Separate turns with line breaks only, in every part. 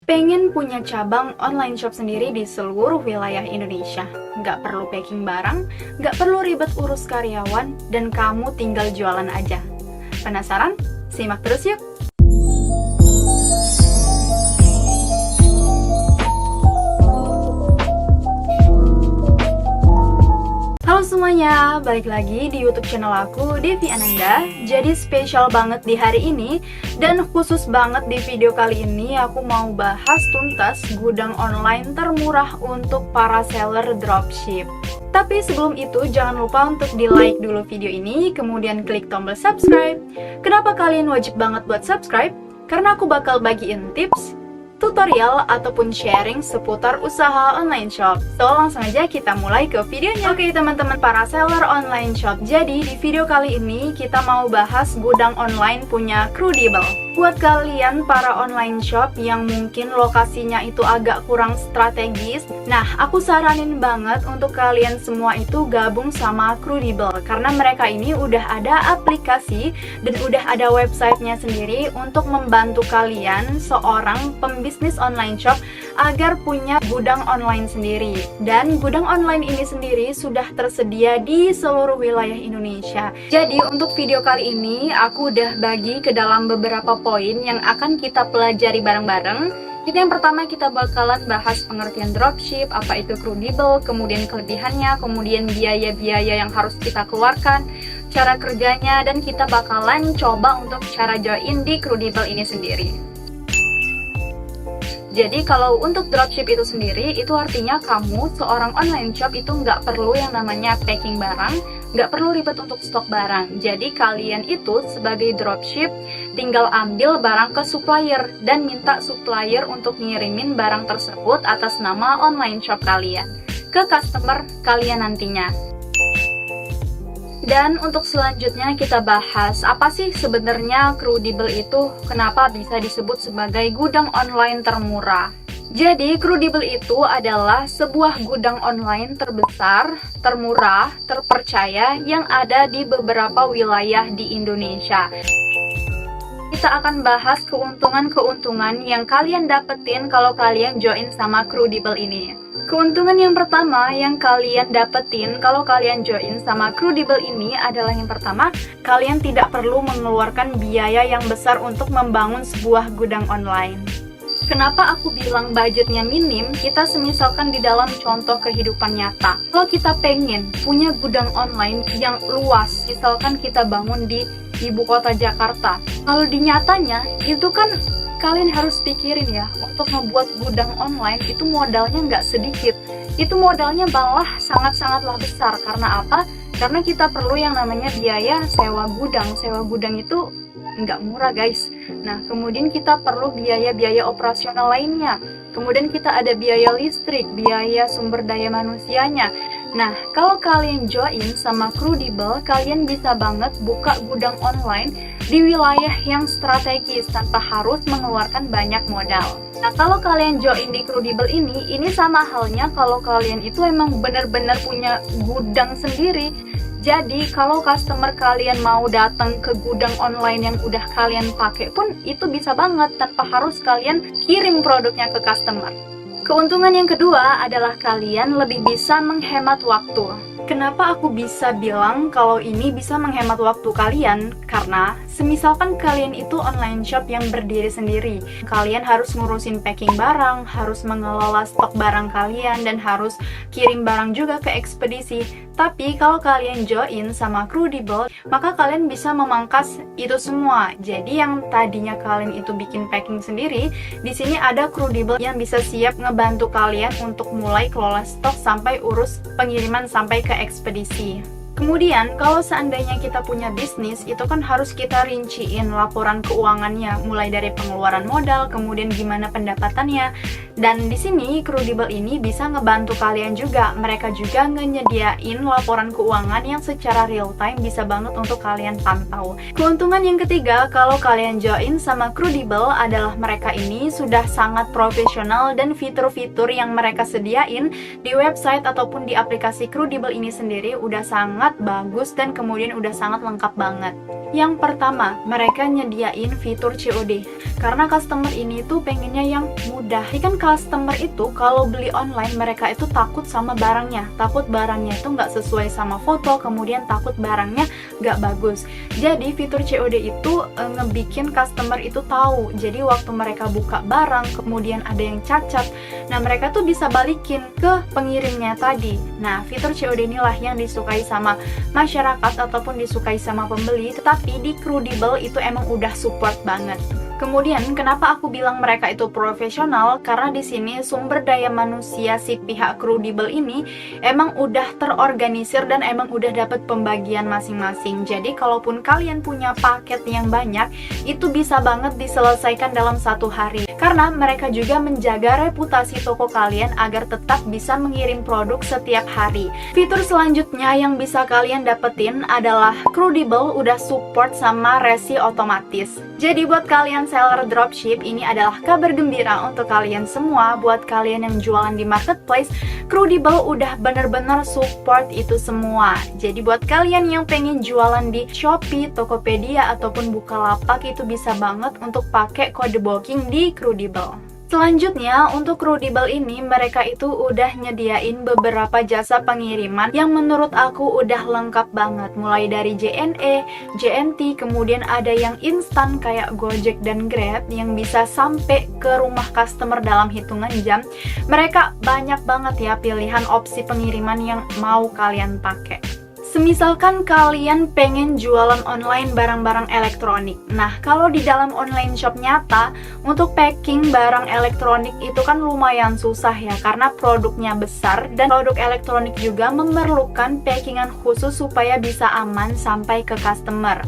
Pengen punya cabang online shop sendiri di seluruh wilayah Indonesia. Nggak perlu packing barang, nggak perlu ribet urus karyawan, dan kamu tinggal jualan aja. Penasaran? Simak terus yuk! Halo semuanya, balik lagi di YouTube channel aku, Devi Ananda. Jadi spesial banget di hari ini, dan khusus banget di video kali ini aku mau bahas tuntas gudang online termurah untuk para seller dropship. Tapi sebelum itu jangan lupa untuk di like dulu video ini, kemudian klik tombol subscribe. Kenapa kalian wajib banget buat subscribe? Karena aku bakal bagiin tips, tutorial ataupun sharing seputar usaha online shop. So langsung aja kita mulai ke videonya. Oke teman-teman para seller online shop, jadi di video kali ini kita mau bahas gudang online punya Crudibel. Buat kalian para online shop yang mungkin lokasinya itu agak kurang strategis, nah aku saranin banget untuk kalian semua itu gabung sama Crudibel, karena mereka ini udah ada aplikasi dan udah ada websitenya sendiri untuk membantu kalian seorang pembisnis online shop agar punya gudang online sendiri. Dan gudang online ini sendiri sudah tersedia di seluruh wilayah Indonesia. Jadi untuk video kali ini aku udah bagi ke dalam beberapa poin yang akan kita pelajari bareng-bareng. Jadi yang pertama kita bakalan bahas pengertian dropship, apa itu Crudibel, kemudian kelebihannya, kemudian biaya-biaya yang harus kita keluarkan, cara kerjanya, dan kita bakalan coba untuk cara join di Crudibel ini sendiri. Jadi kalau untuk dropship itu sendiri, itu artinya kamu seorang online shop itu nggak perlu yang namanya packing barang, nggak perlu ribet untuk stok barang. Jadi kalian itu sebagai dropship tinggal ambil barang ke supplier dan minta supplier untuk ngirimin barang tersebut atas nama online shop kalian ke customer kalian nantinya. Dan untuk selanjutnya kita bahas apa sih sebenarnya Crudibel itu, kenapa bisa disebut sebagai gudang online termurah. Jadi Crudibel itu adalah sebuah gudang online terbesar, termurah, terpercaya yang ada di beberapa wilayah di Indonesia. Kita akan bahas keuntungan-keuntungan yang kalian dapetin kalau kalian join sama Crudibel ini. Keuntungan yang pertama yang kalian dapetin kalau kalian join sama Crudibel ini adalah yang pertama, kalian tidak perlu mengeluarkan biaya yang besar untuk membangun sebuah gudang online. Kenapa aku bilang budgetnya minim? Kita semisalkan di dalam contoh kehidupan nyata. Kalau kita pengen punya gudang online yang luas, misalkan kita bangun di ibu kota Jakarta. Kalau di nyatanya, itu kan kalian harus pikirin ya, untuk membuat gudang online itu modalnya nggak sedikit. Itu modalnya malah sangat-sangatlah besar. Karena apa? Karena kita perlu yang namanya biaya sewa gudang. Sewa gudang itu nggak murah guys. Nah, kemudian kita perlu biaya-biaya operasional lainnya. Kemudian kita ada biaya listrik, biaya sumber daya manusianya. Nah, kalau kalian join sama Crudibel, kalian bisa banget buka gudang online di wilayah yang strategis tanpa harus mengeluarkan banyak modal. Nah, kalau kalian join di Crudibel ini sama halnya kalau kalian itu emang benar-benar punya gudang sendiri. Jadi, kalau customer kalian mau datang ke gudang online yang udah kalian pakai pun, itu bisa banget tanpa harus kalian kirim produknya ke customer. Keuntungan yang kedua adalah kalian lebih bisa menghemat waktu. Kenapa aku bisa bilang kalau ini bisa menghemat waktu kalian? Karena semisalkan kalian itu online shop yang berdiri sendiri, kalian harus ngurusin packing barang, harus mengelola stok barang kalian, dan harus kirim barang juga ke ekspedisi. Tapi kalau kalian join sama Crudibel, maka kalian bisa memangkas itu semua. Jadi yang tadinya kalian itu bikin packing sendiri, di sini ada Crudibel yang bisa siap ngebantu kalian untuk mulai kelola stok sampai urus pengiriman sampai ke ekspedisi. Kemudian, kalau seandainya kita punya bisnis, itu kan harus kita rinciin laporan keuangannya, mulai dari pengeluaran modal, kemudian gimana pendapatannya. Dan di sini Crudibel ini bisa ngebantu kalian juga. Mereka juga nyediain laporan keuangan yang secara real time bisa banget untuk kalian pantau. Keuntungan yang ketiga kalau kalian join sama Crudibel adalah mereka ini sudah sangat profesional, dan fitur-fitur yang mereka sediain di website ataupun di aplikasi Crudibel ini sendiri udah sangat bagus dan kemudian udah sangat lengkap banget. Yang pertama, mereka nyediain fitur COD. Karena customer ini tuh pengennya yang mudah. Jadi kan customer itu kalau beli online, mereka itu takut sama barangnya. Takut barangnya itu nggak sesuai sama foto, kemudian takut barangnya nggak bagus. Jadi fitur COD itu ngebikin customer itu tahu. Jadi waktu mereka buka barang, kemudian ada yang cacat, nah mereka tuh bisa balikin ke pengirimnya tadi. Nah, fitur COD inilah yang disukai sama masyarakat ataupun disukai sama pembeli. Tetapi di Crudibel itu emang udah support banget. Kemudian, kenapa aku bilang mereka itu profesional? Karena di sini sumber daya manusia si pihak Crudibel ini emang udah terorganisir dan emang udah dapat pembagian masing-masing. Jadi, kalaupun kalian punya paket yang banyak, itu bisa banget diselesaikan dalam 1 hari. Karena mereka juga menjaga reputasi toko kalian agar tetap bisa mengirim produk setiap hari. Fitur selanjutnya yang bisa kalian dapetin adalah Crudibel udah support sama resi otomatis. Jadi buat kalian seller dropship, ini adalah kabar gembira untuk kalian semua. Buat kalian yang jualan di marketplace, Crudibel udah bener-bener support itu semua. Jadi buat kalian yang pengen jualan di Shopee, Tokopedia, ataupun Bukalapak, itu bisa banget untuk pakai kode booking di Crudibel. Selanjutnya, untuk Crudibel ini, mereka itu udah nyediain beberapa jasa pengiriman yang menurut aku udah lengkap banget. Mulai dari JNE, JNT, kemudian ada yang instan kayak Gojek dan Grab yang bisa sampai ke rumah customer dalam hitungan jam. Mereka banyak banget ya pilihan opsi pengiriman yang mau kalian pakai. Semisalkan kalian pengen jualan online barang-barang elektronik. Nah, kalau di dalam online shop nyata, untuk packing barang elektronik itu kan lumayan susah ya, karena produknya besar dan produk elektronik juga memerlukan packingan khusus supaya bisa aman sampai ke customer.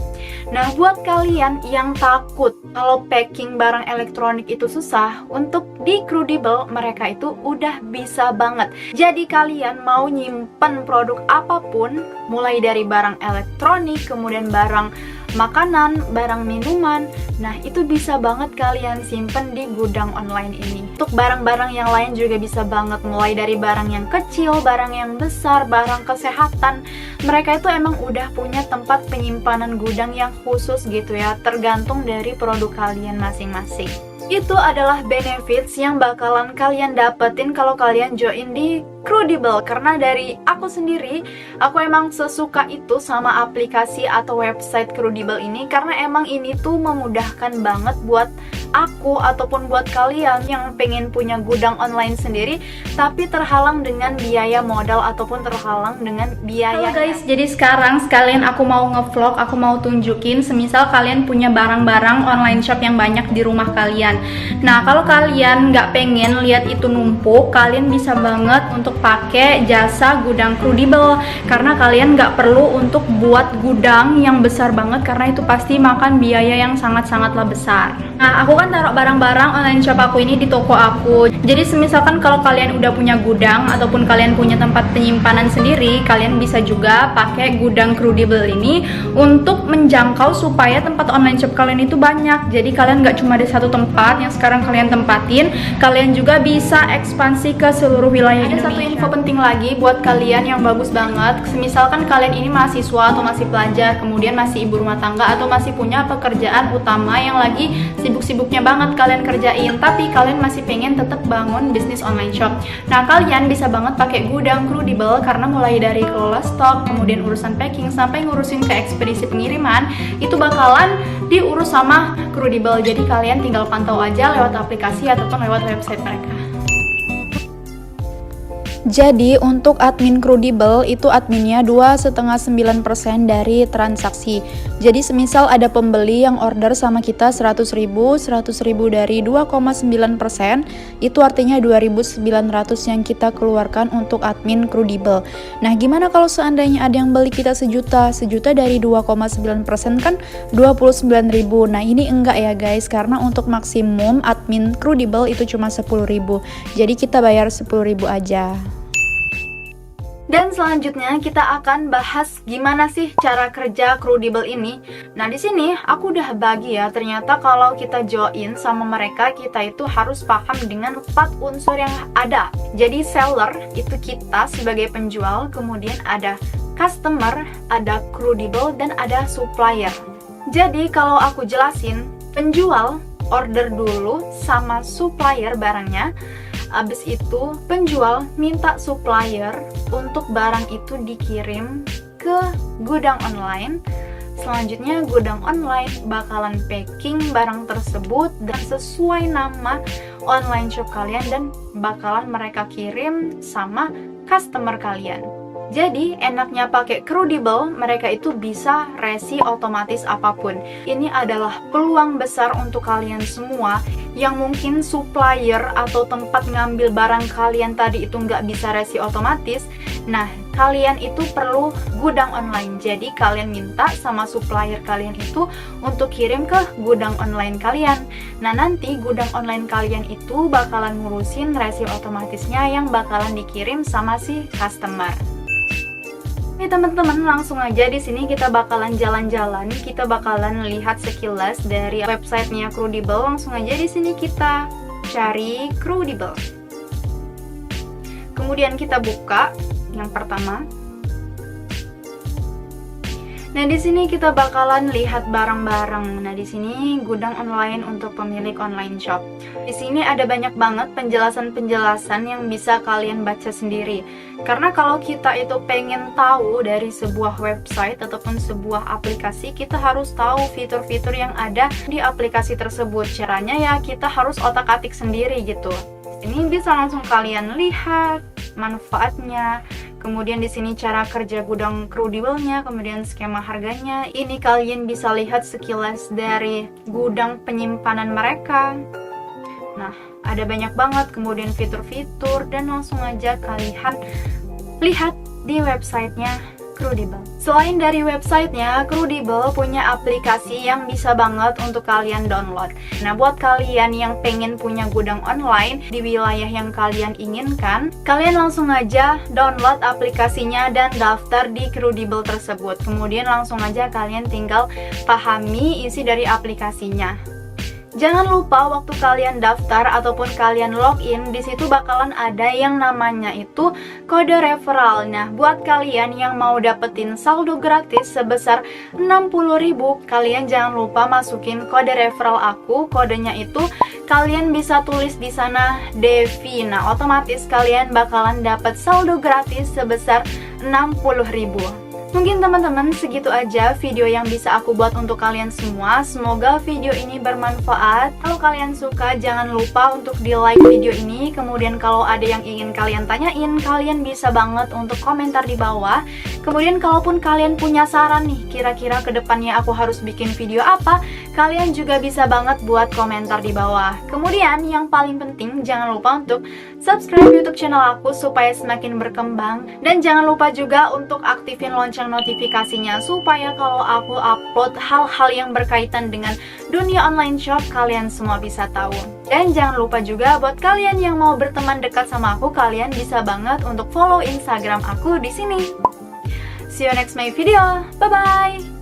Nah, buat kalian yang takut kalau packing barang elektronik itu susah, untuk di Crudibel mereka itu udah bisa banget. Jadi kalian mau nyimpen produk apapun, mulai dari barang elektronik, kemudian barang makanan, barang minuman, nah itu bisa banget kalian simpen di gudang online ini. Untuk barang-barang yang lain juga bisa banget, mulai dari barang yang kecil, barang yang besar, barang kesehatan. Mereka itu emang udah punya tempat penyimpanan gudang yang khusus gitu ya, tergantung dari produk kalian masing-masing. Itu adalah benefits yang bakalan kalian dapetin kalau kalian join di Crudibel. Karena dari aku sendiri, aku emang sesuka itu sama aplikasi atau website Crudibel ini, karena emang ini tuh memudahkan banget buat aku ataupun buat kalian yang pengen punya gudang online sendiri tapi terhalang dengan biaya modal ataupun terhalang dengan biaya. Halo guys, jadi sekarang sekalian aku mau ngevlog, aku mau tunjukin semisal kalian punya barang-barang online shop yang banyak di rumah kalian. Nah, kalau kalian nggak pengen lihat itu numpuk, kalian bisa banget untuk pakai jasa gudang Crudibel, karena kalian nggak perlu untuk buat gudang yang besar banget, karena itu pasti makan biaya yang sangat-sangatlah besar. Nah, aku kan taruh barang-barang online shop aku ini di toko aku. Jadi semisalkan kalau kalian udah punya gudang ataupun kalian punya tempat penyimpanan sendiri, kalian bisa juga pakai gudang Crudibel ini untuk menjangkau supaya tempat online shop kalian itu banyak. Jadi kalian nggak cuma di satu tempat yang sekarang kalian tempatin, kalian juga bisa ekspansi ke seluruh wilayah Indonesia. Ada satu info penting lagi buat kalian yang bagus banget. Semisalkan kalian ini mahasiswa atau masih pelajar, kemudian masih ibu rumah tangga atau masih punya pekerjaan utama yang lagi sibuk-sibuknya banget kalian kerjain, tapi kalian masih pengen tetap bangun bisnis online shop. Nah, kalian bisa banget pakai gudang Crudibel, karena mulai dari kelola stok, kemudian urusan packing, sampai ngurusin ke ekspedisi pengiriman, itu bakalan diurus sama Crudibel. Jadi kalian tinggal pantau aja lewat aplikasi ataupun lewat website mereka. Jadi untuk admin Crudibel itu adminnya 2,59% dari transaksi. Jadi semisal ada pembeli yang order sama kita 100.000 dari 2,9%, itu artinya 2.900 yang kita keluarkan untuk admin Crudibel. Nah, gimana kalau seandainya ada yang beli kita sejuta dari 2,9% kan 29.000. Nah, ini enggak ya guys, karena untuk maksimum admin Crudibel itu cuma 10.000. Jadi kita bayar 10.000 aja. Dan selanjutnya kita akan bahas gimana sih cara kerja Crudibel ini. Nah, di sini aku udah bagi ya, ternyata kalau kita join sama mereka, kita itu harus paham dengan 4 unsur yang ada. Jadi seller itu kita sebagai penjual, kemudian ada customer, ada Crudibel, dan ada supplier. Jadi kalau aku jelasin, penjual order dulu sama supplier barangnya. Abis itu penjual minta supplier untuk barang itu dikirim ke gudang online. Selanjutnya gudang online bakalan packing barang tersebut dan sesuai nama online shop kalian dan bakalan mereka kirim sama customer kalian. Jadi enaknya pakai Crudibel, mereka itu bisa resi otomatis apapun. Ini adalah peluang besar untuk kalian semua yang mungkin supplier atau tempat ngambil barang kalian tadi itu nggak bisa resi otomatis. Nah, kalian itu perlu gudang online. Jadi kalian minta sama supplier kalian itu untuk kirim ke gudang online kalian. Nah, nanti gudang online kalian itu bakalan ngurusin resi otomatisnya yang bakalan dikirim sama si customer. Nih teman-teman, langsung aja di sini kita bakalan jalan-jalan, kita bakalan lihat sekilas dari websitenya Crudibel. Langsung aja di sini kita cari Crudibel. Kemudian kita buka yang pertama. Nah, di sini kita bakalan lihat barang-barang. Nah, di sini gudang online untuk pemilik online shop. Di sini ada banyak banget penjelasan-penjelasan yang bisa kalian baca sendiri. Karena kalau kita itu pengen tahu dari sebuah website ataupun sebuah aplikasi, kita harus tahu fitur-fitur yang ada di aplikasi tersebut. Caranya ya kita harus otak-atik sendiri gitu. Ini bisa langsung kalian lihat manfaatnya. Kemudian di sini cara kerja gudang Crudibelnya, kemudian skema harganya. Ini kalian bisa lihat sekilas dari gudang penyimpanan mereka. Nah, ada banyak banget kemudian fitur-fitur dan langsung aja kalian lihat di websitenya Crudibel. Selain dari websitenya, Crudibel punya aplikasi yang bisa banget untuk kalian download. Nah, buat kalian yang pengen punya gudang online di wilayah yang kalian inginkan, kalian langsung aja download aplikasinya dan daftar di Crudibel tersebut. Kemudian langsung aja kalian tinggal pahami isi dari aplikasinya. Jangan lupa waktu kalian daftar ataupun kalian login, di situ bakalan ada yang namanya itu kode referral. Nah, buat kalian yang mau dapetin saldo gratis sebesar 60.000, kalian jangan lupa masukin kode referral aku. Kodenya itu kalian bisa tulis di sana Devi. Nah, otomatis kalian bakalan dapet saldo gratis sebesar 60.000. Mungkin teman-teman segitu aja video yang bisa aku buat untuk kalian semua. Semoga video ini bermanfaat. Kalau kalian suka, jangan lupa untuk di like video ini. Kemudian kalau ada yang ingin kalian tanyain, kalian bisa banget untuk komentar di bawah. Kemudian kalaupun kalian punya saran nih, kira-kira kedepannya aku harus bikin video apa, kalian juga bisa banget buat komentar di bawah. Kemudian yang paling penting, jangan lupa untuk subscribe YouTube channel aku supaya semakin berkembang. Dan jangan lupa juga untuk aktifin lonceng notifikasinya supaya kalau aku upload hal-hal yang berkaitan dengan dunia online shop, kalian semua bisa tahu. Dan jangan lupa juga buat kalian yang mau berteman dekat sama aku, kalian bisa banget untuk follow Instagram aku di sini. See you next my video. Bye bye.